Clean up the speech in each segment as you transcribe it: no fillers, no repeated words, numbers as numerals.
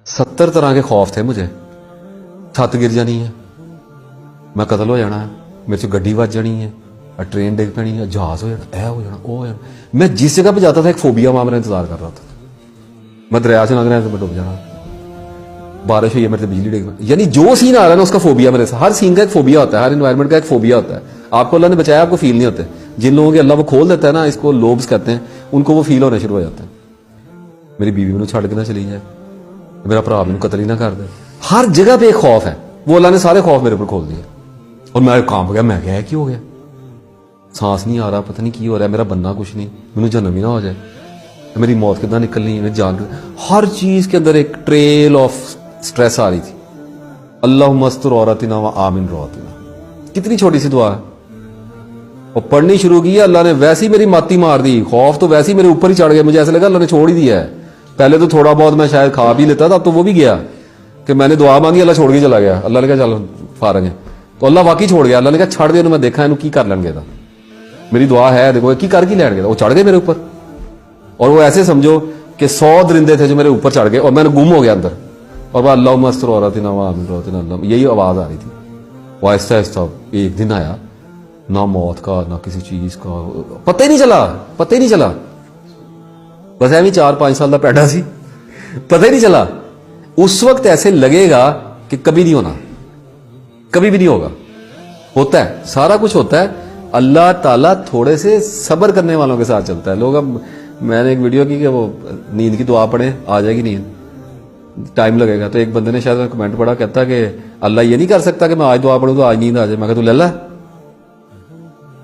70 तरह के खौफ थे मुझे। छत गिर जानी है, मैं कतल हो जाना है, मेरे से गड्डी वज जानी है, ट्रेन डिग पैनी है, जहाज हो जाना, ऐ हो जाना, वो हो जाना। मैं जिस जगह पे जाता था एक फोबिया वहां मेरा इंतजार कर रहा था। मैं दरिया से लंघ रहा है तो मैं डूब जाना, बारिश हुई है मेरे से बिजली डिग पैनी, यानी जो सीन आ रहा है ना उसका फोबिया मेरे से। हर सीन का एक फोबिया होता है, हर एनवायरमेंट का एक फोबिया होता है। आपको अल्लाह ने बचाया, आपको फील नहीं होते। जिन लोगों के अल्लाह वो खोल देता है ना, इसको लोब्स कहते हैं, उनको वो फील होने शुरू हो जाते हैं। मेरी बीवी मैंने छड़ के ना चली जाए, मेरा भरा मैंने कतल ही ना कर दे। हर जगह पे एक खौफ है, वो अल्लाह ने सारे खौफ मेरे ऊपर खोल दिए और मैं कांप गया। मैं क्या की हो गया, सांस नहीं आ रहा, पता नहीं की हो रहा है, मेरा बनना कुछ नहीं, मैंने जन्म ही ना हो जाए, मेरी मौत कितना निकलनी है, जान। हर चीज के अंदर एक ट्रेल ऑफ स्ट्रेस आ रही थी। अल्लाह मस्तुर औरतिना व आमिन रौतिना, कितनी छोटी सी दुआ है, और पढ़नी शुरू की, अल्लाह ने वैसी मेरी माती मार दी। खौफ तो वैसे ही मेरे ऊपर ही चढ़ गया, मुझे ऐसा लगा अल्लाह ने छोड़ ही दिया है। पहले तो थोड़ा बहुत मैं शायद खा भी लेता था, अब तो वो भी गया कि मैंने दुआ मांगी, अल्लाह छोड़ के चला गया। अल्लाह ने कहा चलो फारग है, तो अल्लाह वाकई छोड़ गया। अल्लाह ने कहा छड़ दे, मैं देखा इन्हू की कर लेंगे, मेरी दुआ है देखो की कर की लैन गया। वो चढ़ गए मेरे ऊपर, और वो ऐसे समझो कि 100 दरिंदे थे जो मेरे ऊपर चढ़ गए और मैंने गुम हो गया अंदर। और वह अल्लाह मस्तर औरतिना व आमिन रौतिना, यही आवाज आ रही थी। वो आहिस्ता आहिस्ता एक दिन आया, ना मौत का ना किसी चीज का पता ही नहीं चला, पता ही नहीं चला। बस ऐਵੇਂ 4-5 साल का पैदा सी, पता ही नहीं चला। उस वक्त ऐसे लगेगा कि कभी नहीं होना, कभी भी नहीं होगा। होता है, सारा कुछ होता है। अल्लाह ताला थोड़े से सब्र करने वालों के साथ चलता है। लोग, अब मैंने एक वीडियो की कि वो नींद की दुआ पढ़े, आ जाएगी नींद, टाइम लगेगा। तो एक बंदे ने शायद कमेंट पढ़ा, कहता कि अल्लाह ये नहीं कर सकता कि मैं आज दुआ पढ़ूं तो आज नींद आ जाए। मैं कहा तू ले ला,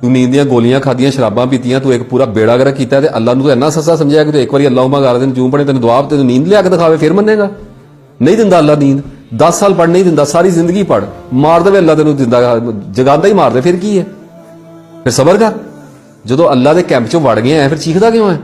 तू नींद दियां गोलियां खादियां, शराबां पीतियां, तू एक पूरा बेड़ा गर्क कीता है, अल्लाह ने तो इन्ना सस्ता समझाया कि तू एक बार अल्लाहुम्मा गा दिन जूं पढ़े तेन दुआ तेन नींद लिया के दिखावे फिर मनेगा। नहीं दिंदा अल्लाह नींद, 10 साल पढ़ नहीं दिंदा, सारी जिंदगी पढ़, मार दे अल्लाह तेन जिंदा जगांदा ही मार दे, फिर की है, फिर सबर कर। जो अल्लाह के कैंप चो वड़ गए हैं फिर चीखदा क्यों है।